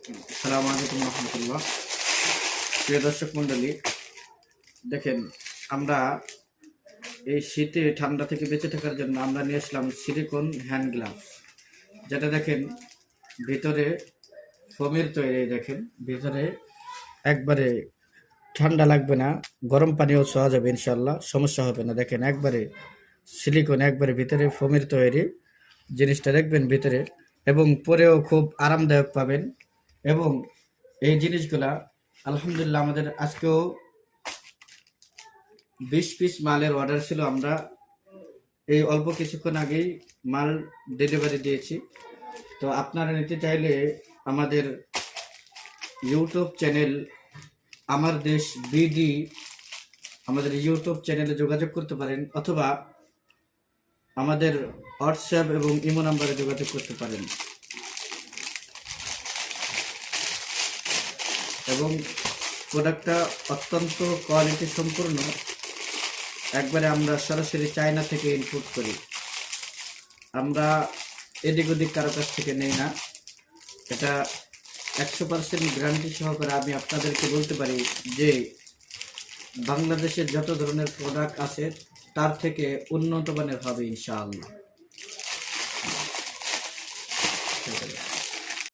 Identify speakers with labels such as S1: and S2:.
S1: আসসালামু আলাইকুম রহমতুল্লাহ। প্রিয় দর্শক মণ্ডলী, দেখেন আমরা এই শীতে ঠান্ডা থেকে বেঁচে থাকার জন্য আমরা নিয়ে আসলাম সিলিকন হ্যান্ড গ্লাভস, যেটা দেখেন ভিতরে ফোমের তৈরি। দেখেন ভিতরে একবারে ঠান্ডা লাগবে না, গরম পানিও ছোঁয়া যাবে, ইনশাল্লাহ সমস্যা হবে না। দেখেন একবারে সিলিকন, একবারে ভিতরে ফোমের তৈরি জিনিসটা দেখবেন ভিতরে, এবং পরেও খুব আরামদায়ক পাবেন। এবং এই জিনিসগুলা আলহামদুলিল্লাহ আমাদের আজকেও 20 পিস মালের অর্ডার ছিল। আমরা এই অল্প কিছুক্ষণ আগেই মাল ডেলিভারি দিয়েছি। তো আপনারা নিতে চাইলে আমাদের ইউটিউব চ্যানেল আমার দেশ বিডি, আমাদের ইউটিউব চ্যানেলে যোগাযোগ করতে পারেন, অথবা আমাদের হোয়াটসঅ্যাপ এবং ইমো নাম্বারে যোগাযোগ করতে পারেন। এবং প্রোডাক্টটা অত্যন্ত কোয়ালিটি সম্পূর্ণ, একবারে আমরা সরাসরি চায়না থেকে ইনপুট করি। আমরা এদিক ওদিক কারো কাছ থেকে নেই না। এটা 100% গ্যারান্টি সহকারে আমি আপনাদেরকে বলতে পারি যে বাংলাদেশের যত ধরনের প্রোডাক্ট আছে তার থেকে উন্নত মানের হবে ইনশাআল্লাহ।